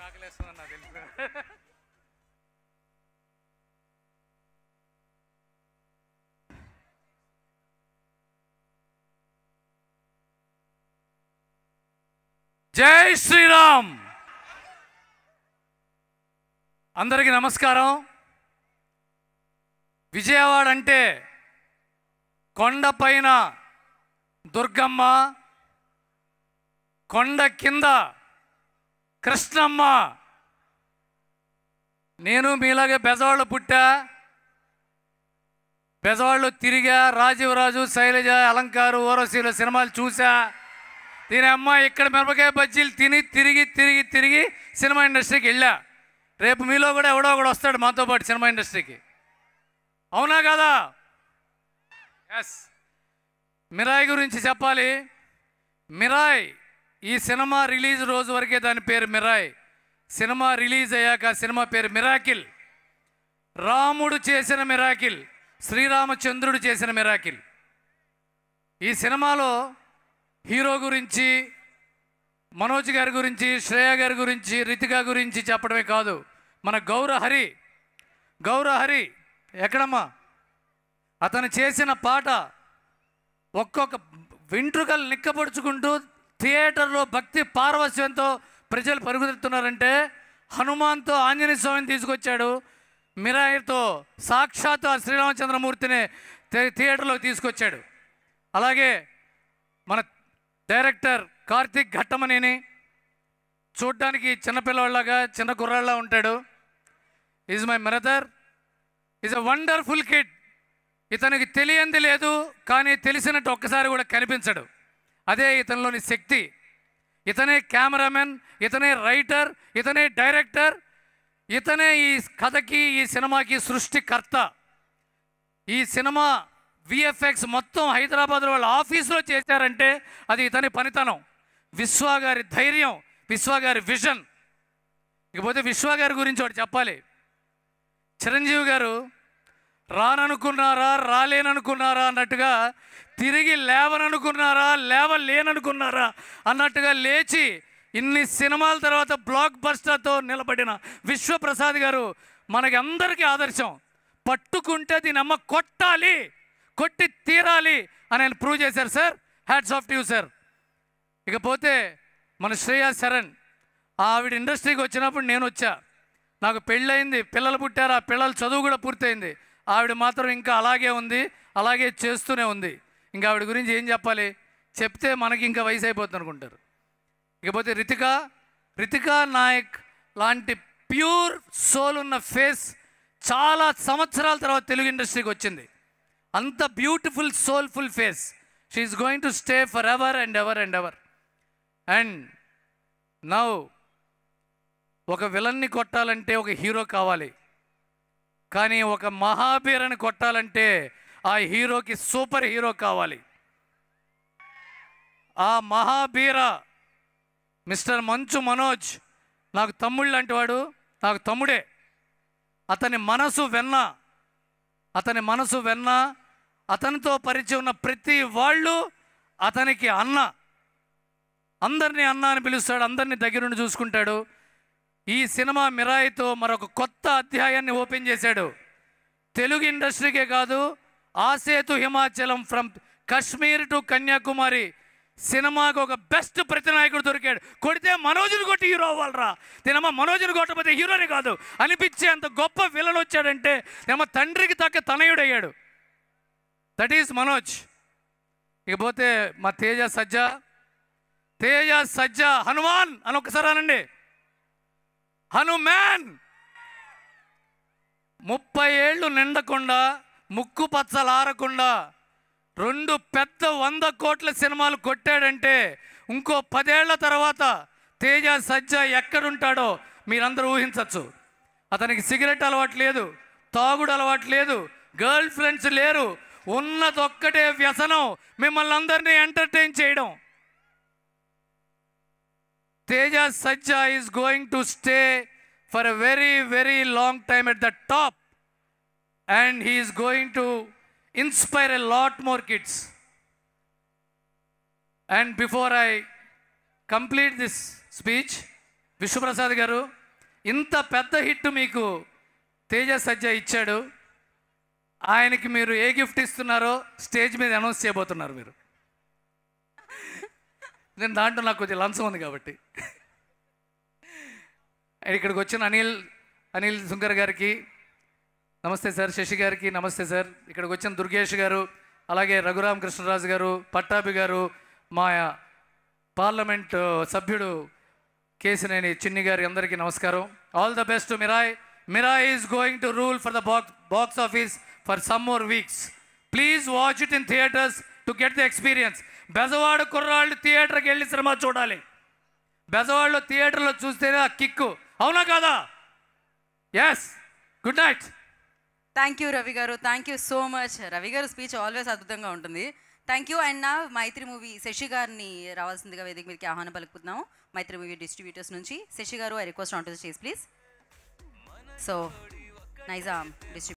ఆకలేస్తుందని నాకు తెలుసు. జై శ్రీరామ్. అందరికీ నమస్కారం. విజయవాడ అంటే కొండపైన దుర్గమ్మ, కొండ కింద కృష్ణమ్మ. నేను మీలాగే బెజవాడలో పుట్టా, బెజవాడలో తిరిగా, రాజీవరాజు, శైలజ, అలంకారు, ఊరవశీల సినిమాలు చూసా. దీని అమ్మ ఇక్కడ మిరపకాయ బజ్జీలు తిని తిరిగి తిరిగి తిరిగి సినిమా ఇండస్ట్రీకి వెళ్ళా. రేపు మీలో కూడా ఎవడో ఒకడు వస్తాడు మాతో పాటు సినిమా ఇండస్ట్రీకి. అవునా కదా? ఎస్. మిరాయి గురించి చెప్పాలి. మిరాయ్ ఈ సినిమా రిలీజ్ రోజు వరకే దాని పేరు మిరాయ్. సినిమా రిలీజ్ అయ్యాక సినిమా పేరు మిరాకిల్. రాముడు చేసిన మిరాకిల్, శ్రీరామచంద్రుడు చేసిన మిరాకిల్. ఈ సినిమాలో హీరో గురించి, మనోజ్ గారి గురించి, శ్రేయ గారి గురించి, రితిక గురించి చెప్పడమే కాదు, మన గౌరహరి ఎక్కడమ్మా అతను చేసిన పాట ఒక్కొక్క వెంట్రుకలు నిక్కపడుచుకుంటూ థియేటర్లో భక్తి పారవస్యంతో ప్రజలు పరుగుతున్నారంటే హనుమాన్తో ఆంజనేయ స్వామిని తీసుకొచ్చాడు. మిరాయితో సాక్షాత్ ఆ శ్రీరామచంద్రమూర్తిని థియేటర్లోకి తీసుకొచ్చాడు. అలాగే మన డైరెక్టర్ కార్తిక్ ఘట్టమనేని చూడ్డానికి చిన్నపిల్లవాళ్ళగా, చిన్న కుర్రాళ్ళ ఉంటాడు. Is my brother, is a wonderful kid. ఇతనికి తెలియంది లేదు, కానీ తెలిసినట్టు ఒక్కసారి కూడా కనిపించడు. అదే ఇతనిలోని శక్తి. ఇతనే కెమెరామెన్, ఇతనే రైటర్, ఇతనే డైరెక్టర్, ఇతనే ఈ కథకి, ఈ సినిమాకి సృష్టికర్త. ఈ సినిమా విఎఫ్ఎక్స్ మొత్తం హైదరాబాద్లో వాళ్ళ ఆఫీస్లో చేశారంటే అది ఇతని పనితనం. విశ్వగారి ధైర్యం, విశ్వగారి విజన్. ఇకపోతే విశ్వగారి గురించి ఒకటి చెప్పాలి. చిరంజీవి గారు రాననుకున్నారా, రాలేననుకున్నారా అన్నట్టుగా, తిరిగి లేవననుకున్నారా, లేవలేననుకున్నారా అన్నట్టుగా లేచి ఇన్ని సినిమాల తర్వాత బ్లాక్ బస్టర్తో నిలబడిన విశ్వప్రసాద్ గారు మనకి అందరికీ ఆదర్శం. పట్టుకుంటే దీని అమ్మ కొట్టాలి, కొట్టి తీరాలి అని ఆయన ప్రూవ్ చేశారు sir. Hats off to you sir. ఇకపోతే మన శ్రేయా శరణ్, ఆవిడ ఇండస్ట్రీకి వచ్చినప్పుడు నేను వచ్చా. నాకు పెళ్ళయింది, పిల్లలు పుట్టారు, ఆ పిల్లల చదువు కూడా పూర్తయింది. ఆవిడ మాత్రం ఇంకా అలాగే ఉంది, అలాగే చేస్తూనే ఉంది. ఇంకా ఆవిడ గురించి ఏం చెప్పాలి? చెప్తే మనకి ఇంకా వయసు అయిపోతుంది అనుకుంటారు. ఇకపోతే రితిక నాయక్ లాంటి ప్యూర్ సోల్ ఉన్న ఫేస్ చాలా సంవత్సరాల తర్వాత తెలుగు ఇండస్ట్రీకి వచ్చింది. అంత beautiful soulful face. She is going to stay for ever and ever and ever. And now ఒక విలన్ని కొట్టాలంటే ఒక హీరో కావాలి, కానీ ఒక మహాబీరని కొట్టాలంటే ఆ హీరోకి సూపర్ హీరో కావాలి. ఆ మహాబీర మిస్టర్ మంచు మనోజ్ నాకు తమ్ముళ్ళు లాంటి వాడు, నాకు తమ్ముడే. అతని మనసు వెన్న, అతనితో పరిచయం ఉన్న ప్రతి వాళ్ళు అతనికి అన్న. అందరినీ అన్న అని పిలుస్తాడు, అందరినీ దగ్గర నుండి చూసుకుంటాడు. ఈ సినిమా మిరాయితో మరొక కొత్త అధ్యాయాన్ని ఓపెన్ చేశాడు. తెలుగు ఇండస్ట్రీకే కాదు, ఆసేతు హిమాచలం ఫ్రమ్ కాశ్మీర్ టు కన్యాకుమారి సినిమాకు ఒక బెస్ట్ ప్రతినాయకుడు దొరికాడు. కొడితే మనోజ్ని కొట్టి హీరో అవ్వాలరా, నేనమ్మ మనోజ్ని కొట్టకపోతే హీరోని కాదు అనిపించే అంత గొప్ప విలన్ వచ్చాడంటే నేమ తండ్రికి తగ్గ తనయుడయ్యాడు. That is Manoj. ఇకపోతే మా తేజ సజ్జా హనుమాన్ అని ఒకసారి అనండి. హనుమాన్ 30 ఏళ్ళు నిండకుండా, ముక్కు పచ్చలారకుండా 2 పెద్ద 100 కోట్ల సినిమాలు కొట్టాడంటే ఇంకో 10 ఏళ్ల తర్వాత తేజ సజ్జా ఎక్కడుంటాడో మీరందరూ ఊహించవచ్చు. అతనికి సిగరెట్ అలవాటు లేదు, తాగుడు అలవాటు లేదు, గర్ల్ ఫ్రెండ్స్ లేరు. ఉన్నదొక్కటే వ్యసనం, మిమ్మల్ని అందరినీ ఎంటర్టైన్ చేయడం. Teja Sajja is going to stay for a very very long time at the top, and he is going to inspire a lot more kids. And before I complete this speech, Vishwaprasad గారు, ఇంత పెద్ద hit మీకు తేజ సజ్జ ఇచ్చాడు. ఆయనకి మీరు ఏ gift ఇస్తున్నారో stage మీద అనౌన్స్ చేయబోతున్నారు మీరు. నేను దాంట్లో నాకు కొంచెం లంచం ఉంది కాబట్టి. ఇక్కడికి వచ్చిన అనిల్ సుంకర్ గారికి నమస్తే సార్, శశి గారికి నమస్తే సార్, ఇక్కడికి వచ్చిన దుర్గేష్ గారు, అలాగే రఘురామ కృష్ణరాజు గారు, పట్టాభి గారు, మా పార్లమెంట్ సభ్యుడు కేసినేని చిన్ని గారి అందరికీ నమస్కారం. All the best to Mirai. Mirai is going to rule for the box office for some more weeks. Please watch it in theatres to get the experience. Bezawada కుర్రాళ్ళు థియేటర్కి వెళ్ళి సినిమా చూడాలి. బెజవాడలో థియేటర్లో చూస్తేనే ఆ కిక్కు, అవునా కాదా? Yes. Good night. Thank you Ravi garu, thank you so much. Ravi garu speech always అద్భుతంగా ఉంటుంది. Thank you. అండ్ నా మైత్రి మూవీ శశి గారిని రావాల్సిందిగా వేదిక మీదకి ఆహ్వానం పలుకుతున్నాము. మైత్రి మూవీ డిస్ట్రిబ్యూటర్స్ నుంచి శశి గారు, I request on to the stage please. So Nizam distributor.